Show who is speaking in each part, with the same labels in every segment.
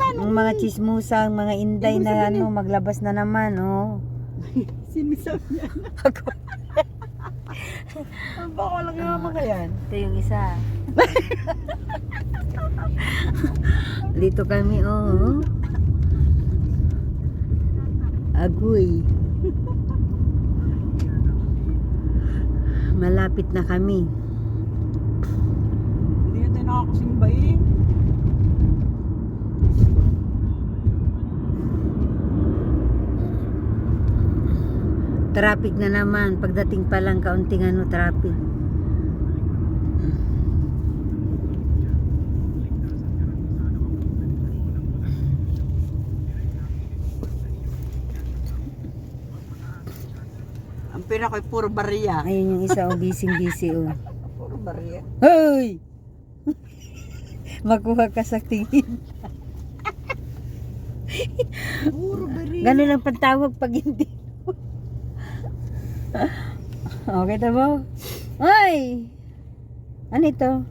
Speaker 1: Ang mga chismusa, ang mga inday na ano, maglabas na naman, oh.
Speaker 2: Sinisaw niya. Ang bako lang yung mga yan.
Speaker 1: Ito yung isa. Dito kami, oh. Agoy. Malapit na kami.
Speaker 2: Hindi na tayo nakakasimba eh.
Speaker 1: Traffic na naman. Pagdating pa lang kaunting ano, traffic.
Speaker 2: Ang pera ko ay puro bariya.
Speaker 1: Ayun yung isa, oh, busy, oh.
Speaker 2: Puro bariya.
Speaker 1: Hoy! Makuha ka sa tingin.
Speaker 2: Puro bariya.
Speaker 1: Ganun ang pantawag pag hindi. Okay na ba? Ay! Ano ito?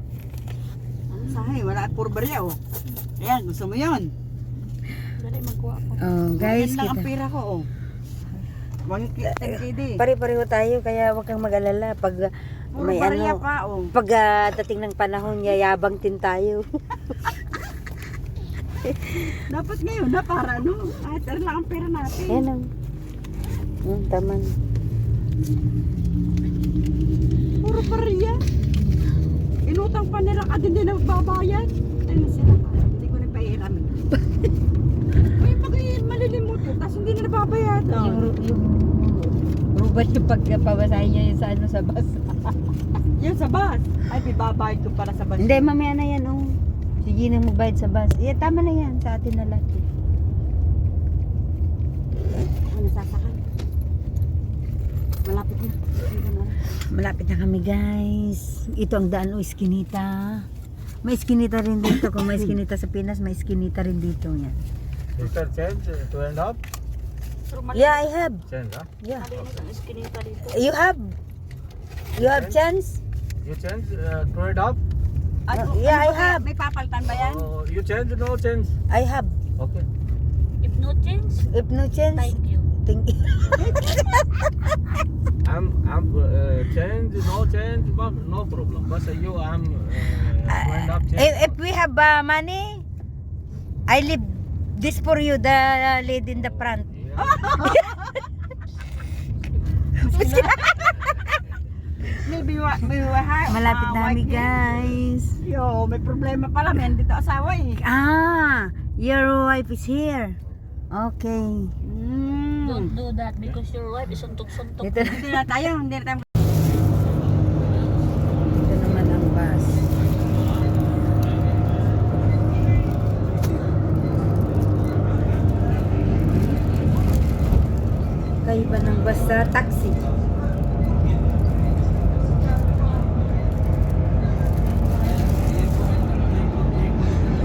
Speaker 2: Sahay, wala puro bariya oh. Ayan, gusto mo yun? Dali, magkuha ko.
Speaker 1: Oh, guys,
Speaker 2: Yan lang ang
Speaker 1: kita.
Speaker 2: pera ko oh.
Speaker 1: Pare-pareho tayo, kaya huwag kang mag-alala. Pag
Speaker 2: Puro
Speaker 1: may
Speaker 2: bariya
Speaker 1: ano,
Speaker 2: pa oh.
Speaker 1: pag dating ng panahon, yayabang din tayo.
Speaker 2: Dapat ngayon na para ano. Ay, tara lang ang pera natin.
Speaker 1: Ayan ang. Taman.
Speaker 2: Puro bariya. Inutang pa nila ka din na babayad. Ayun sila. Hindi ko na pahiramin. May malilimot yun, tapos hindi na nababayad.
Speaker 1: Yung rubat yung pagpabasahin niya yun sa ano, sa bus.
Speaker 2: Yan sa bus. Ay, bibabayad ko para sa bus.
Speaker 1: Hindi, mamaya na yan, oh. Si Gina magbayad sa bus. Yeah, tama na yan, sa atin na lahat.
Speaker 2: Ano sasakay? Malapit na.
Speaker 1: Malapit na kami, guys. Ito ang daan, oh, Eskinita. May Eskinita rin dito. Kung may Eskinita sa Pinas, may Eskinita rin dito. Yan.
Speaker 3: Sister, change 2.5?
Speaker 1: Yeah, I have.
Speaker 3: Change, huh?
Speaker 1: Yeah. You have? You have chance?
Speaker 3: You change 2.5?
Speaker 1: Yeah, I have.
Speaker 2: May papalitan ba yan?
Speaker 3: You change, no change?
Speaker 1: I have.
Speaker 3: Okay.
Speaker 4: If no change,
Speaker 1: If no chance,
Speaker 4: thank you.
Speaker 1: thank you.
Speaker 3: I'm change, no change, but no problem. But you, I'm 2.5 change.
Speaker 1: If we have money, I leave this for you, the lady in the front.
Speaker 3: Yeah.
Speaker 2: Maybe
Speaker 1: Malapit na kami, guys.
Speaker 2: Yo, may problema pala. May dito asawa eh.
Speaker 1: Ah, your wife is here. Okay.
Speaker 4: Don't do that because your wife is suntok-suntok.
Speaker 1: Dito,
Speaker 2: Hindi na tayo. Hindi na tayo.
Speaker 1: dito naman ang bus. Kaiba ng bus sa taxi.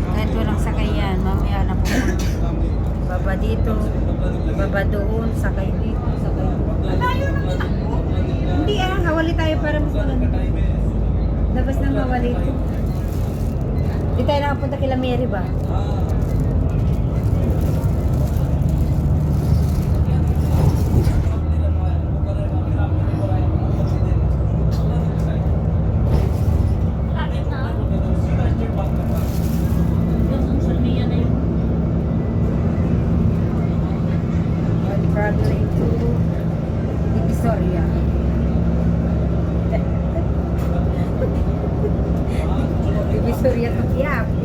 Speaker 1: Kahit walang sakayan, mamaya na po. Baba dito, baba doon, sakay dito, sakay dito. Hindi hawali tayo para mas maganda. Labas ng hawali ito. Di tayo nakapunta kila Mary ba?
Speaker 4: Bakit na? Yung social media na yun.
Speaker 1: While traveling to Divisoria. Divisoria to Quiapo.